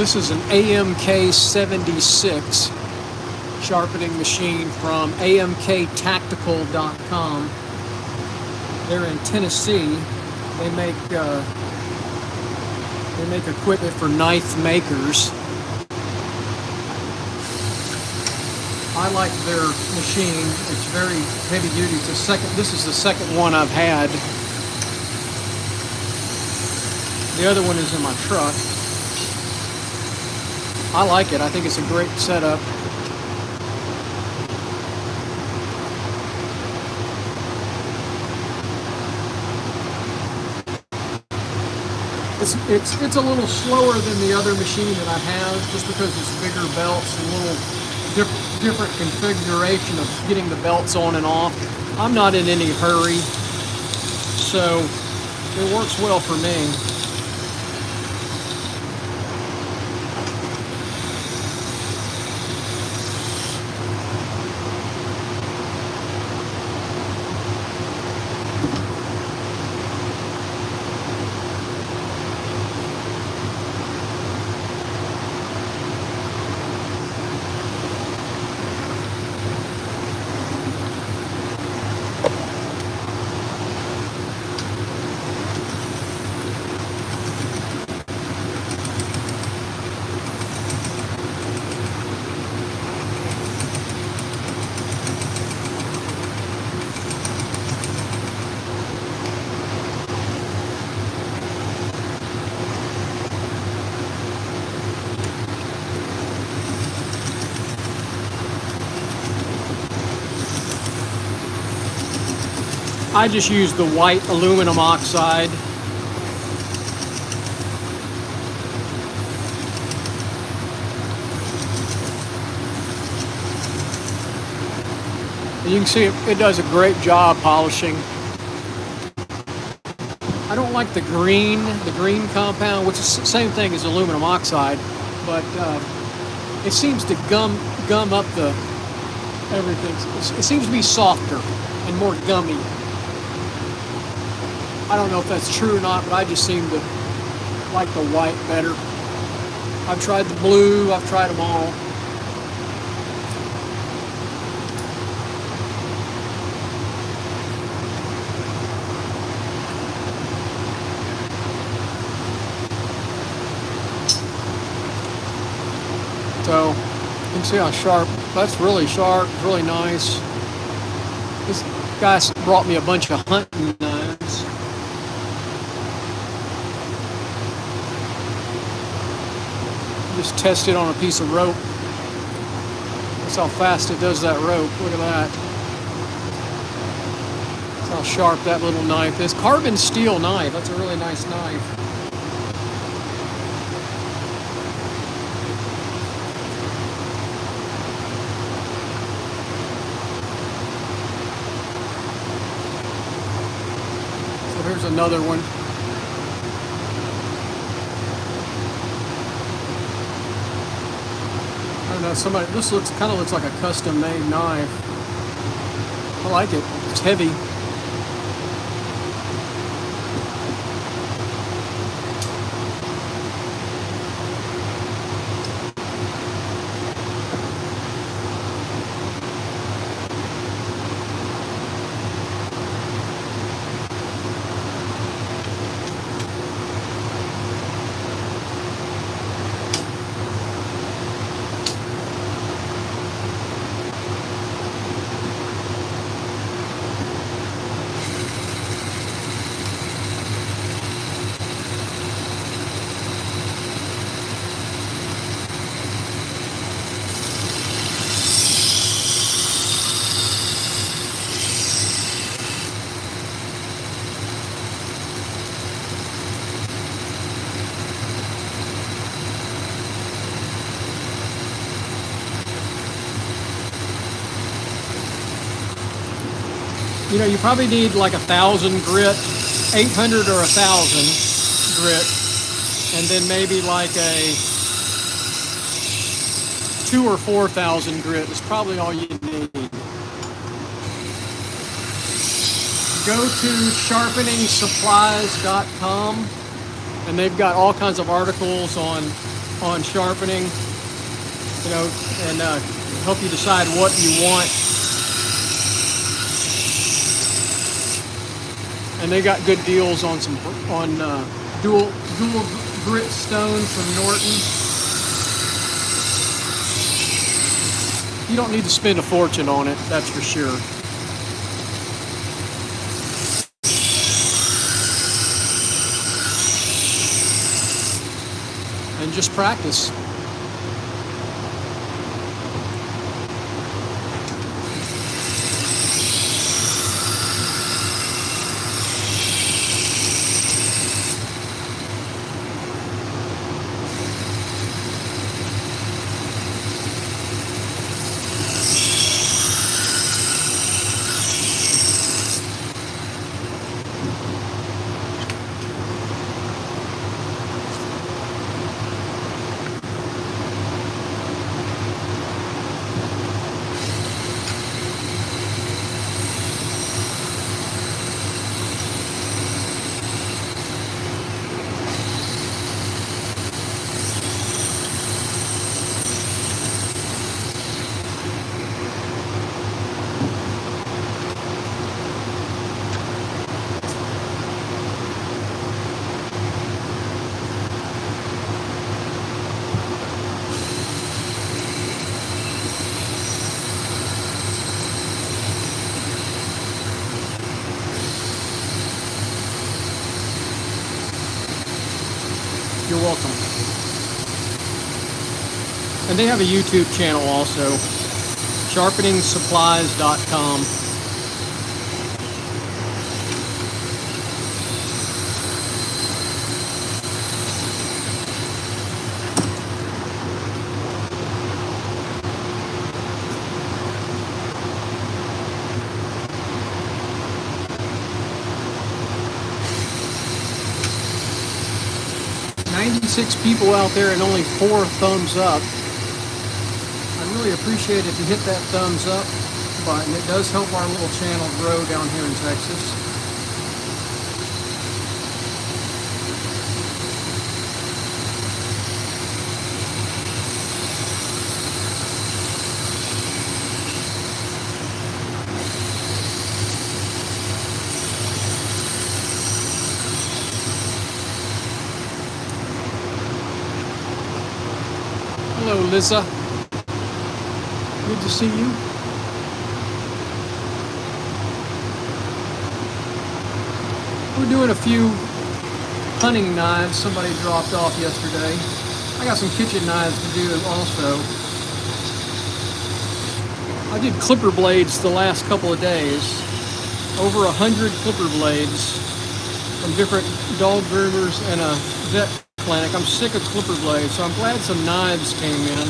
This is an AMK 76 sharpening machine from amktactical.com. They're in Tennessee. They make equipment for knife makers. I like their machine. It's very heavy duty. This is the second one I've had. The other one is in my truck. I like it. I think it's a great setup. It's a little slower than the other machine that I have, just because it's bigger belts and a little different configuration of getting the belts on and off. I'm not in any hurry, so it works well for me. I just use the white aluminum oxide. You can see it does a great job polishing. I don't like the green compound, which is the same thing as aluminum oxide, but it seems to gum up the everything. It seems to be softer and more gummy. I don't know if that's true or not, but I just seem to like the white better. I've tried the blue, I've tried them all. So you can see how sharp. That's really sharp, really nice. This guy brought me a bunch of hunting knives. Just test it on a piece of rope. That's how fast it does that rope. Look at that. That's how sharp that little knife is. Carbon steel knife. That's a really nice knife. So here's another one. I don't know, this kind of looks like a custom made knife. I like it. It's heavy. You know, you probably need like 1,000 grit, 800 or 1,000 grit, and then maybe like a 2,000 or 4,000 grit is probably all you need. Go to sharpeningsupplies.com, and they've got all kinds of articles on on sharpening, you know, and help you decide what you want. And they got good deals on some dual grit stone from Norton. You don't need to spend a fortune on it, that's for sure. And just practice. You're welcome. And they have a YouTube channel also, sharpeningsupplies.com. Six people out there and only 4 thumbs up. I'd really appreciate if you hit that thumbs up button. It does help our little channel grow down here in Texas. Hello, Lisa. Good to see you. We're doing a few hunting knives somebody dropped off yesterday. I got some kitchen knives to do also. I did clipper blades the last couple of days. Over 100 clipper blades from different dog groomers and a vet clinic. I'm sick of clipper blades, so I'm glad some knives came in.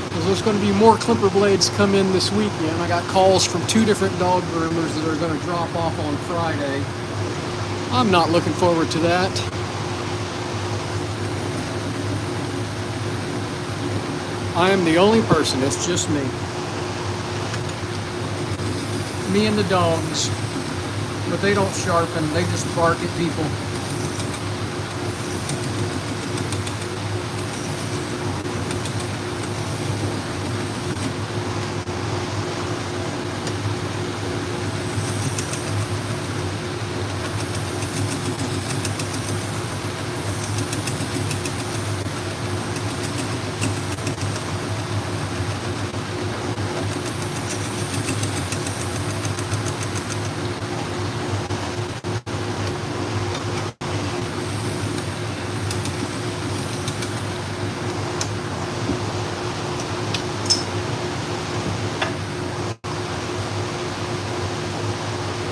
Because there's going to be more clipper blades come in this weekend. I got calls from 2 different dog groomers that are going to drop off on Friday. I'm not looking forward to that. I am the only person, it's just me. Me and the dogs. But they don't sharpen, they just bark at people.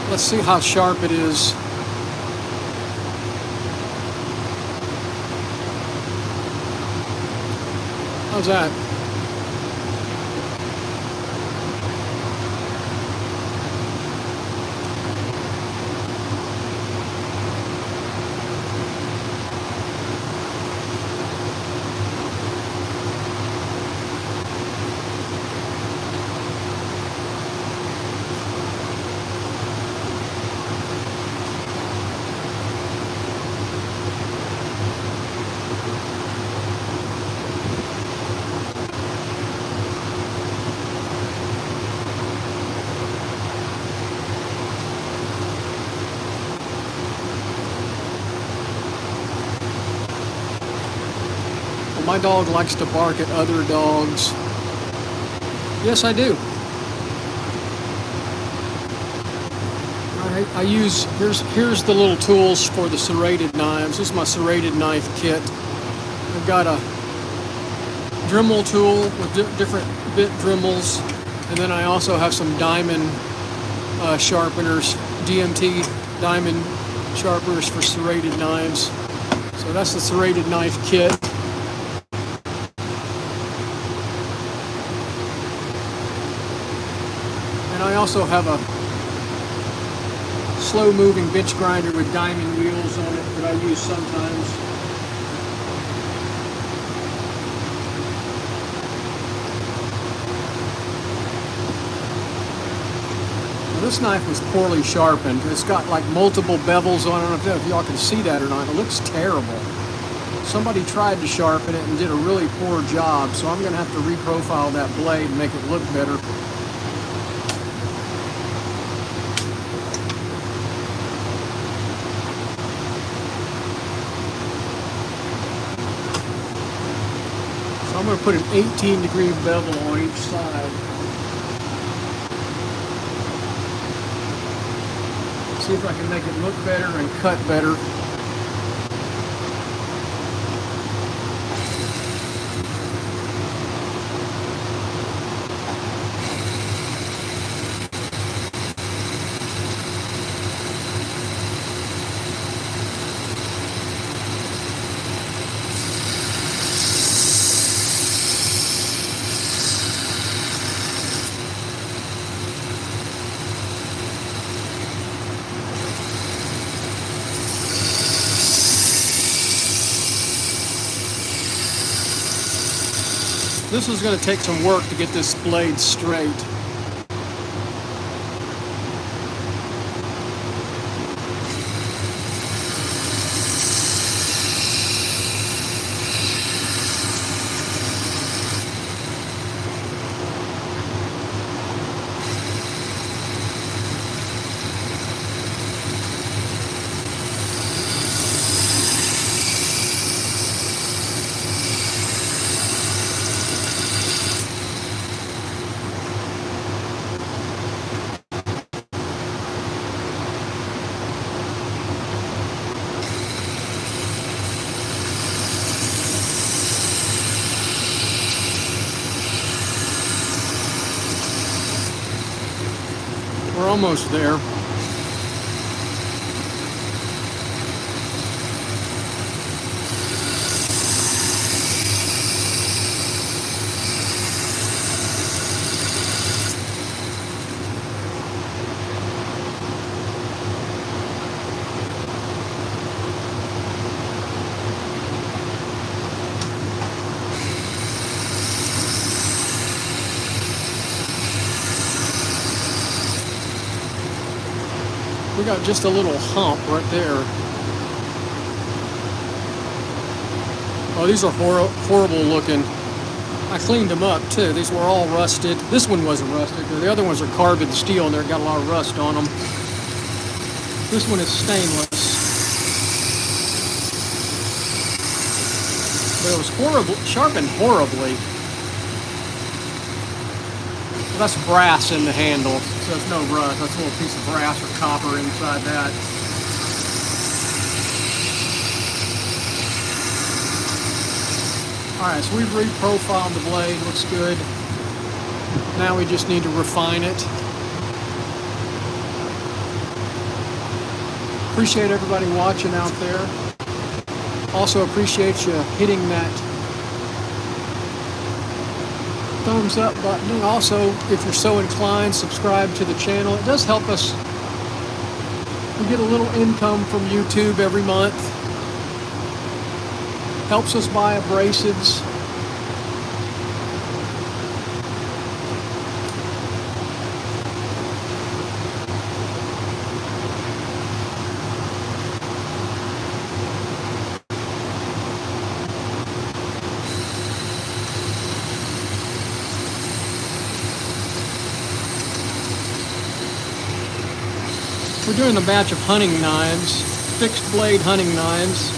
Let's see how sharp it is. How's that? My dog likes to bark at other dogs. Yes, I do. I use, here's the little tools for the serrated knives. This is my serrated knife kit. I've got a Dremel tool with different bit Dremels, and then I also have some diamond sharpeners, DMT diamond sharpeners for serrated knives. So that's the serrated knife kit. And I also have a slow moving bench grinder with diamond wheels on it that I use sometimes. Now, this knife was poorly sharpened. It's got like multiple bevels on it. I don't know if y'all can see that or not. It looks terrible. Somebody tried to sharpen it and did a really poor job, so I'm going to have to reprofile that blade and make it look better. I'm going to put an 18-degree bevel on each side. See if I can make it look better and cut better. This is going to take some work to get this blade straight. We're almost there. We got just a little hump right there. Oh, these are horrible looking. I cleaned them up too. These were all rusted. This one wasn't rusted. The other ones are carbon steel and they've got a lot of rust on them. This one is stainless. But it was horrible, sharpened horribly. That's brass in the handle, so it's no rust. That's a little piece of brass or copper inside that. Alright, so we've reprofiled the blade, looks good. Now we just need to refine it. Appreciate everybody watching out there. Also appreciate you hitting that thumbs up button, and also if you're so inclined, subscribe to the channel. It does help us. We get a little income from YouTube every month. Helps us buy abrasives. We're doing a batch of hunting knives, fixed blade hunting knives.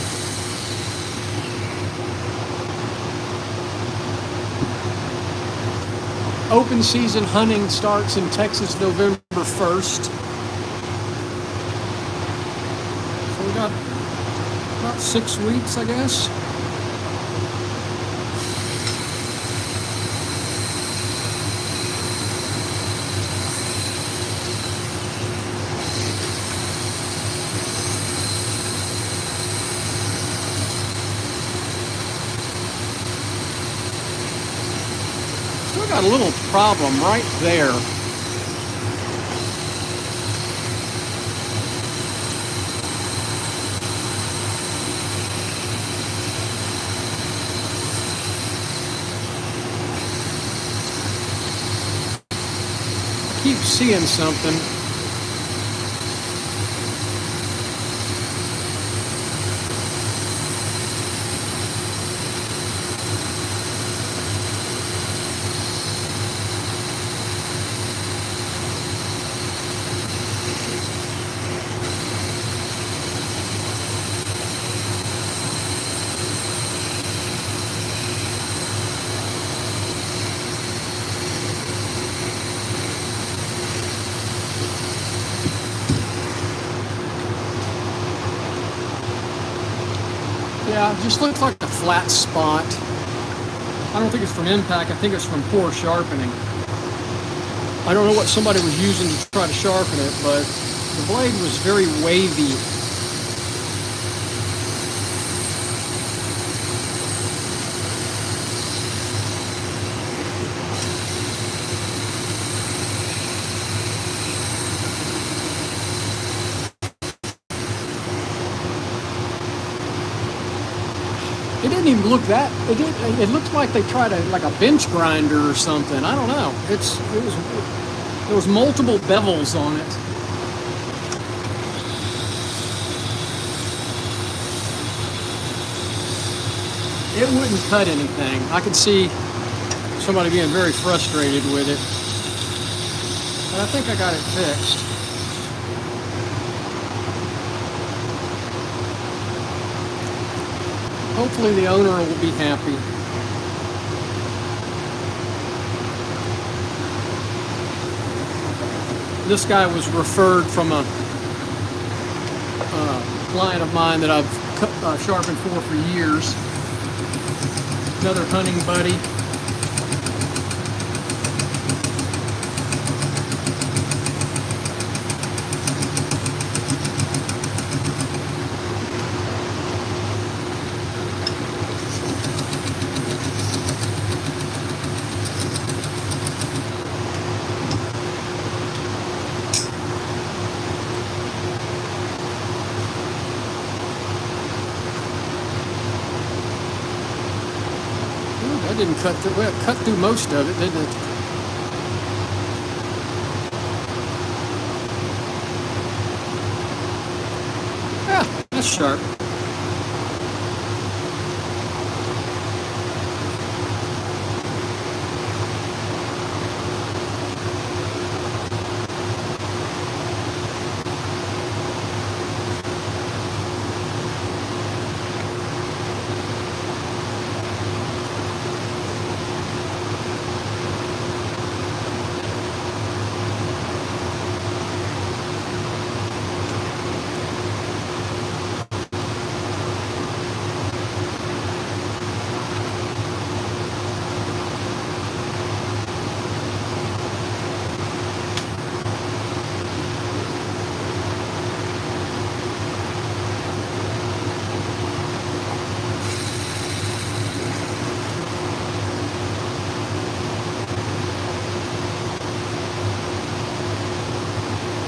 open season hunting starts in Texas November 1st. So we got about 6 weeks, I guess. Still got a little problem right there. I keep seeing something. Yeah, it just looks like a flat spot. I don't think it's from impact. I think it's from poor sharpening. I don't know what somebody was using to try to sharpen it, but the blade was very wavy. It didn't even look that. It looked like they tried like a bench grinder or something. I don't know. There was multiple bevels on it. It wouldn't cut anything. I could see somebody being very frustrated with it, but I think I got it fixed. Hopefully the owner will be happy. This guy was referred from a client of mine that I've sharpened for years. Another hunting buddy. That didn't cut through. Well, it cut through most of it, didn't it? Yeah, that's sharp.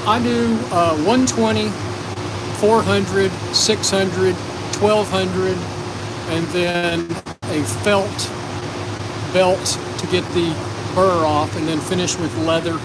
I do 120, 400, 600, 1200, and then a felt belt to get the burr off, and then finish with leather.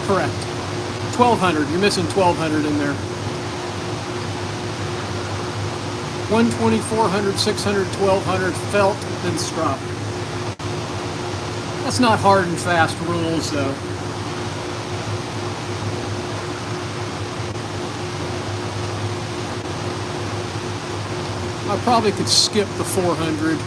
Correct. 1200. You're missing 1200 in there. 120, 400, 600, 1200 felt, then strop. That's not hard and fast rules though. I probably could skip the 400.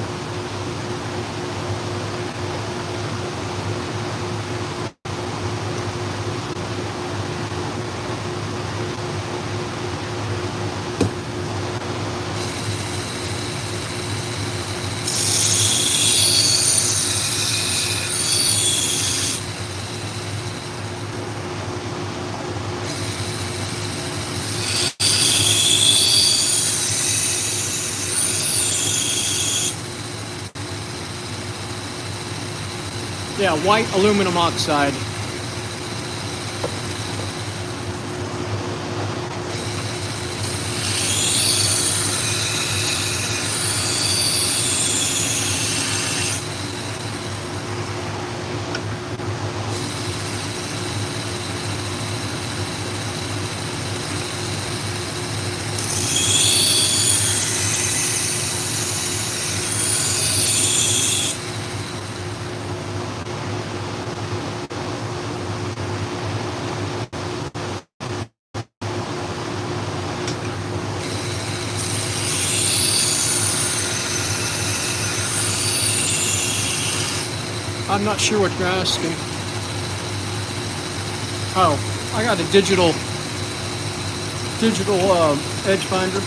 Yeah, white aluminum oxide. I'm not sure what you're asking. Oh, I got a digital edge finder.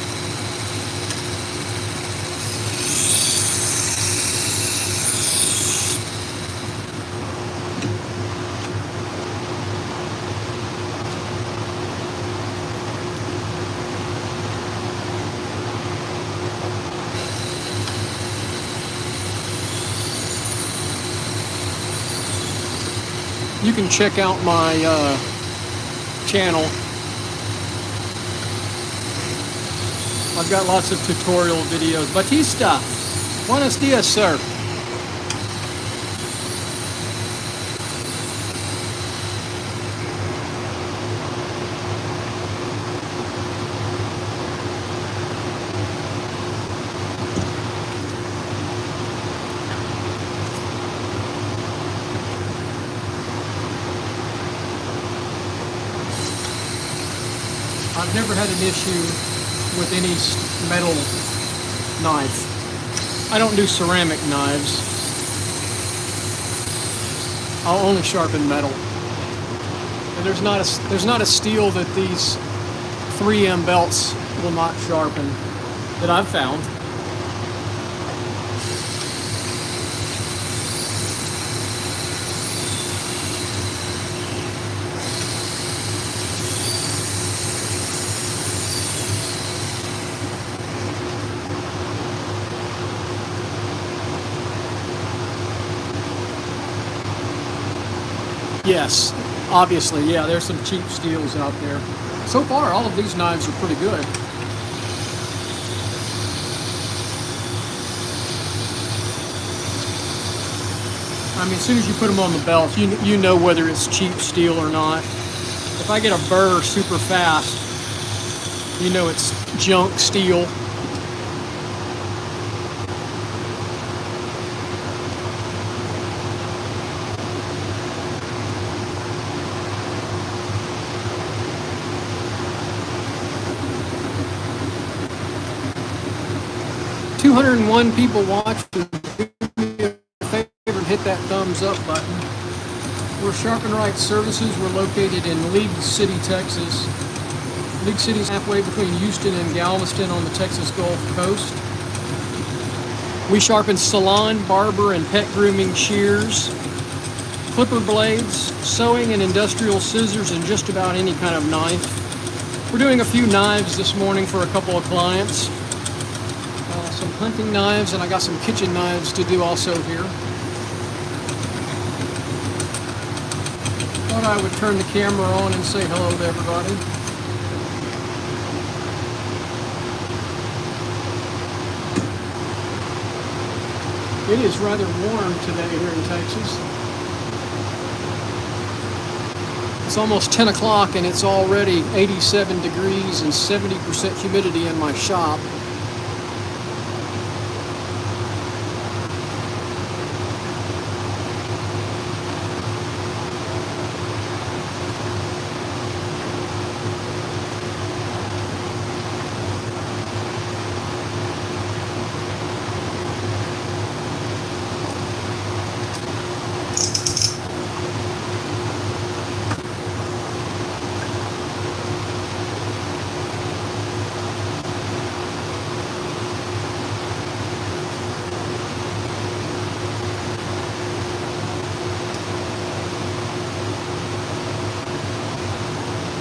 You can check out my channel. I've got lots of tutorial videos. Batista, buenos dias, sir. I've never had an issue with any metal knife. I don't do ceramic knives. I'll only sharpen metal. And there's not a steel that these 3M belts will not sharpen that I've found. Yes, obviously, yeah, there's some cheap steels out there. So far, all of these knives are pretty good. I mean, as soon as you put them on the belt, you know whether it's cheap steel or not. If I get a burr super fast, you know it's junk steel. $201 people watching. Do me a favor and hit that thumbs up button. We're Sharpen Right Services. We're located in League City, Texas. League City is halfway between Houston and Galveston on the Texas Gulf Coast. We sharpen salon, barber, and pet grooming shears, clipper blades, sewing and industrial scissors, and just about any kind of knife. We're doing a few knives this morning for a couple of clients. Some hunting knives, and I got some kitchen knives to do also here. Thought I would turn the camera on and say hello to everybody. It is rather warm today here in Texas. It's almost 10 o'clock and it's already 87 degrees and 70% humidity in my shop.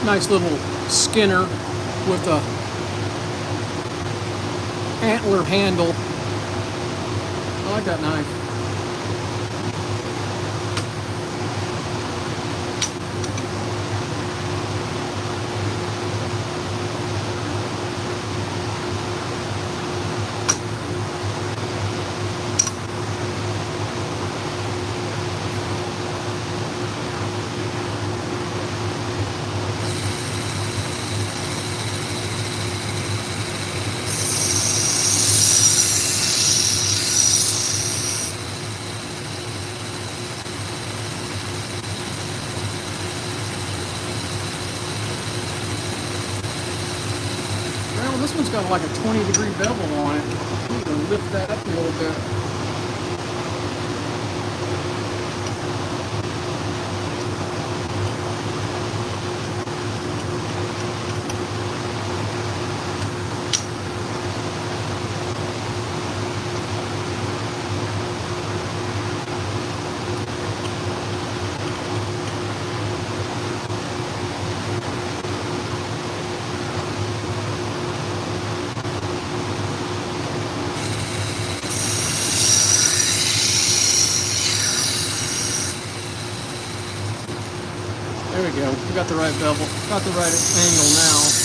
Nice little skinner with a antler handle. I like that knife. Well, this one's got like a 20-degree bevel on it. I'm going to lift that up a little bit. There we go. We got the right bevel. Got the right angle now.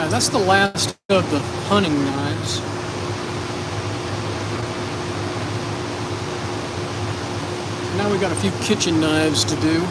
Yeah, that's the last of the hunting knives. Now we got a few kitchen knives to do.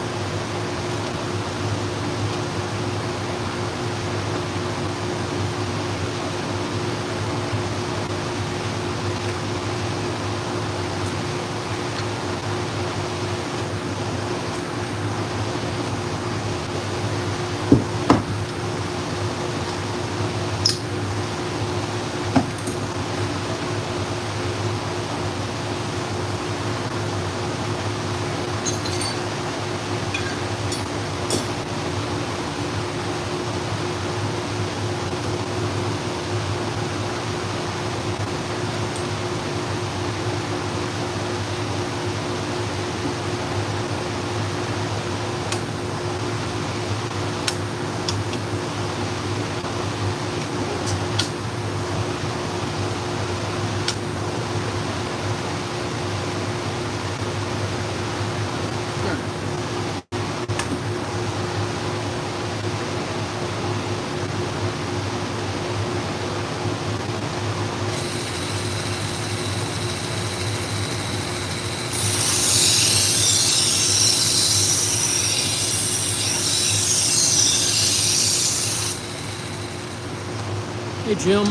Hey, Jim.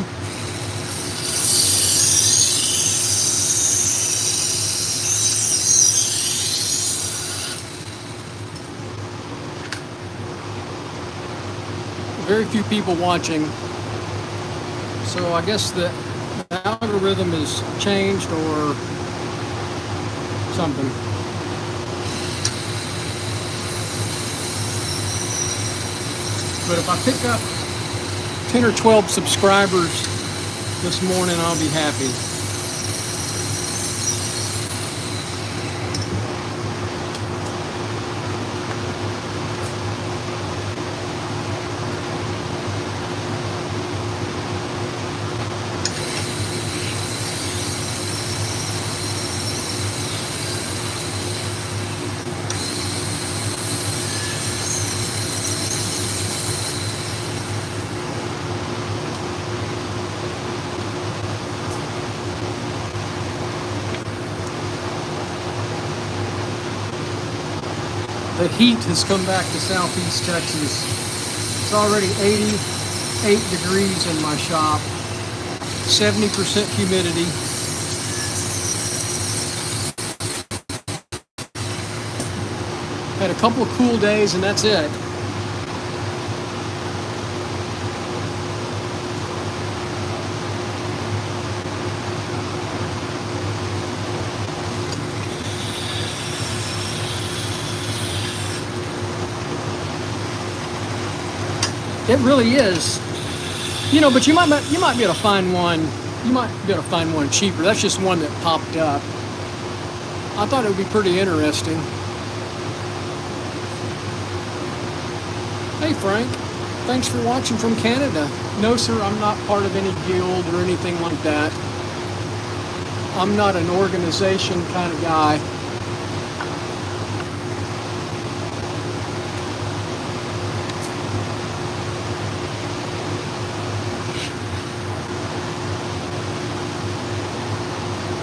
Very few people watching, so I guess the algorithm has changed or something. But if I pick up 10 or 12 subscribers this morning, I'll be happy. The heat has come back to southeast Texas. It's already 88 degrees in my shop, 70% humidity. Had a couple of cool days and that's it. It really is, you know. But you might be able to find one. You might be able to find one cheaper. That's just one that popped up. I thought it would be pretty interesting. Hey Frank, thanks for watching from Canada. No sir, I'm not part of any guild or anything like that. I'm not an organization kind of guy.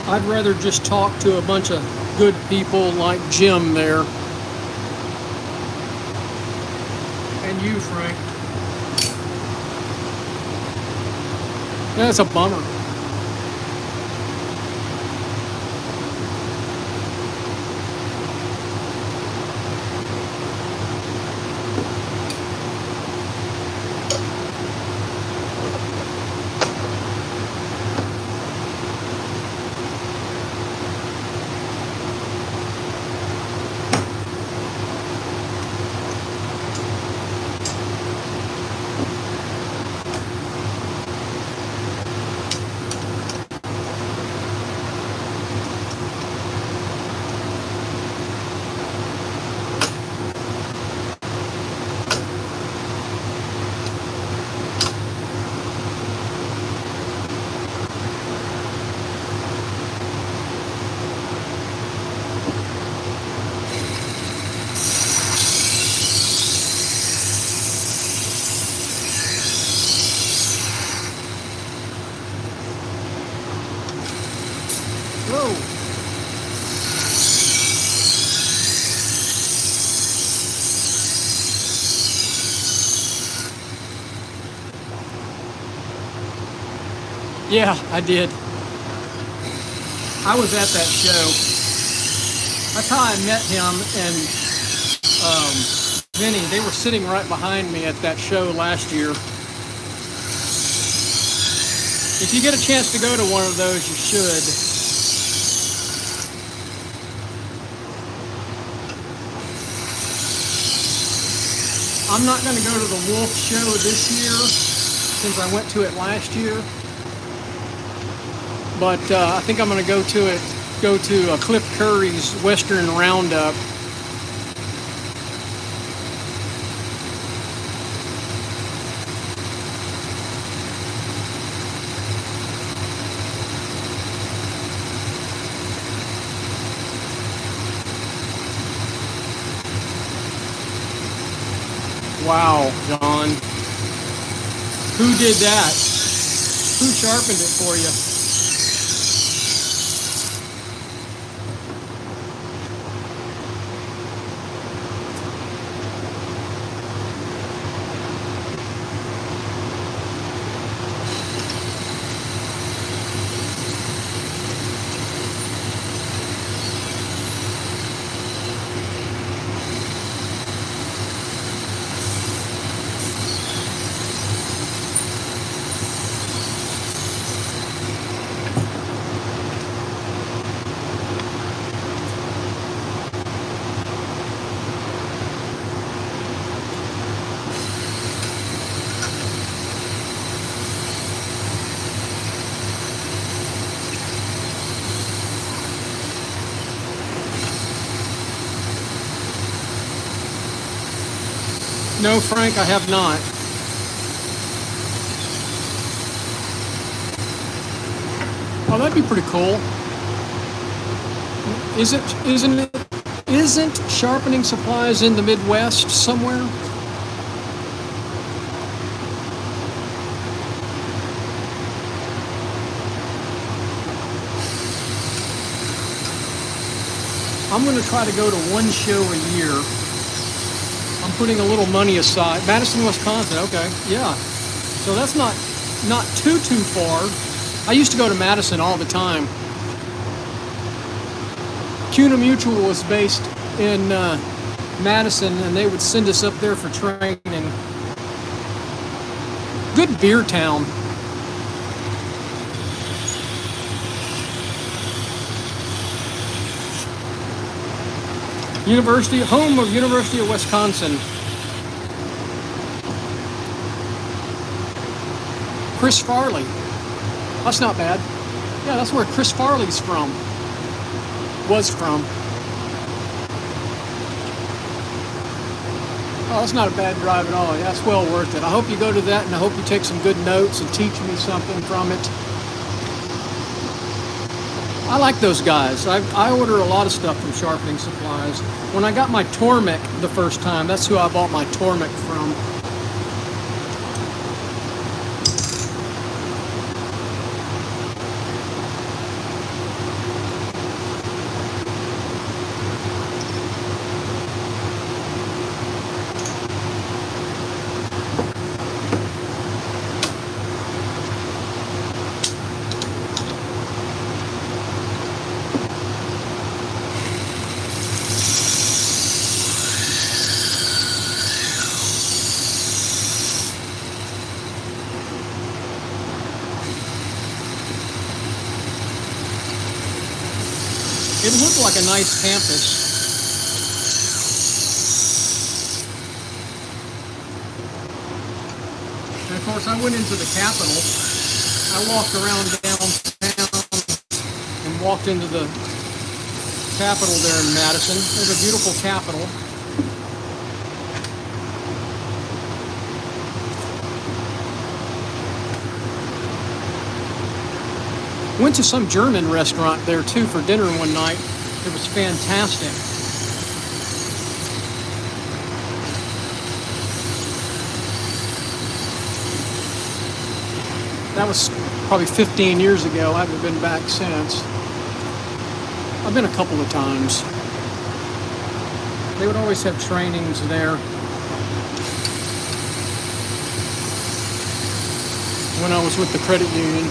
I'd rather just talk to a bunch of good people like Jim there. And you, Frank. Yeah, it's a bummer. Yeah, I did. I was at that show. That's how I met him and Vinny. They were sitting right behind me at that show last year. If you get a chance to go to one of those, you should. I'm not going to go to the Wolf show this year since I went to it last year. But I think I'm going to go to Cliff Curry's Western Roundup. Wow, John. Who did that? Who sharpened it for you? No, Frank, I have not. Oh, that'd be pretty cool. Isn't sharpening supplies in the Midwest somewhere? I'm going to try to go to one show a year. I'm putting a little money aside. Madison, Wisconsin. Okay, yeah. So that's not too far. I used to go to Madison all the time. CUNA Mutual was based in Madison, and they would send us up there for training. Good beer town. Home of University of Wisconsin. Chris Farley. That's not bad. Yeah, that's where Chris Farley's from. Was from. Oh, that's not a bad drive at all. Yeah, that's well worth it. I hope you go to that, and I hope you take some good notes and teach me something from it. I like those guys. I order a lot of stuff from Sharpening Supplies. When I got my Tormek the first time, that's who I bought my Tormek from. It looked like a nice campus. And of course, I went into the Capitol. I walked around downtown and walked into the Capitol there in Madison. There's a beautiful Capitol. Went to some German restaurant there too for dinner one night. It was fantastic. That was probably 15 years ago. I haven't been back since. I've been a couple of times. They would always have trainings there. When I was with the credit union.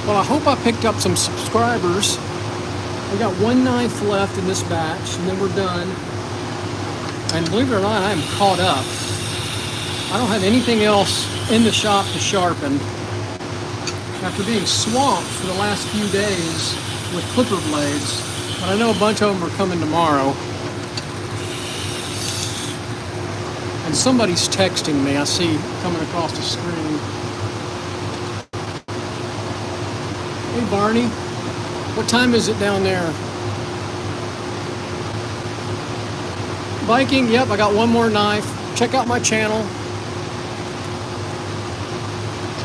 Well, I hope I picked up some subscribers. We got one knife left in this batch, and then we're done. And believe it or not, I am caught up. I don't have anything else in the shop to sharpen. After being swamped for the last few days with clipper blades, but I know a bunch of them are coming tomorrow. And somebody's texting me, I see coming across the screen. Hey Barney, what time is it down there? Viking, yep, I got one more knife. Check out my channel.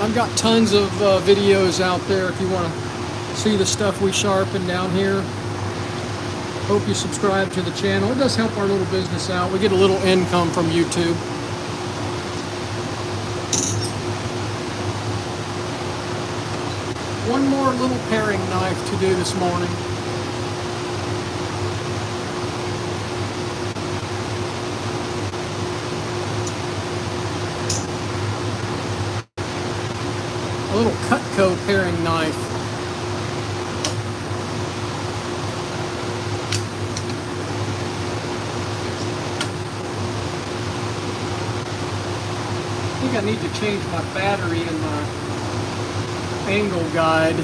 I've got tons of videos out there if you want to see the stuff we sharpen down here. Hope you subscribe to the channel. It does help our little business out. We get a little income from YouTube. One more little paring knife to do this morning. A little Cutco paring knife. I think I need to change my battery in my angle guide.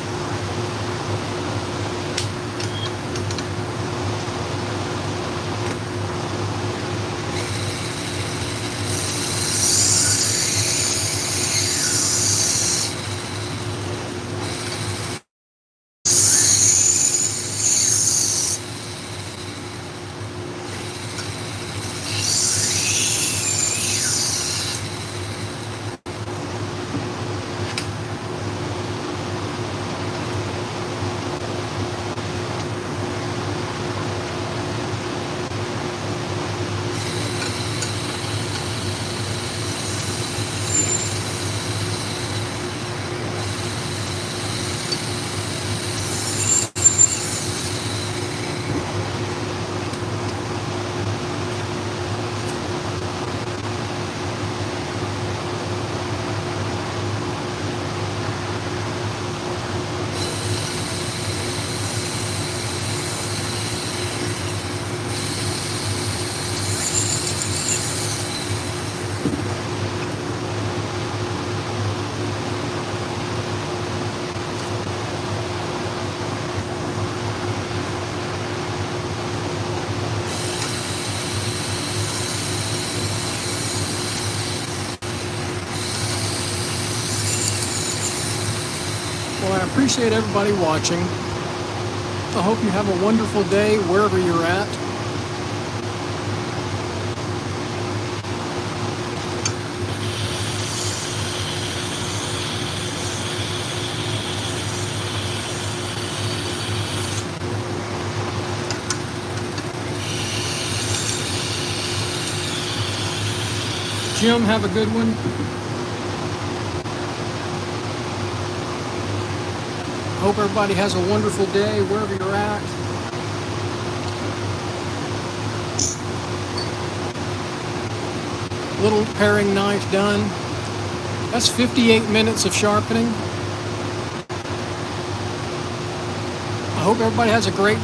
Well, I appreciate everybody watching. I hope you have a wonderful day wherever you're at. Jim, have a good one. Hope everybody has a wonderful day wherever you're at. Little paring knife done. That's 58 minutes of sharpening. I hope everybody has a great day.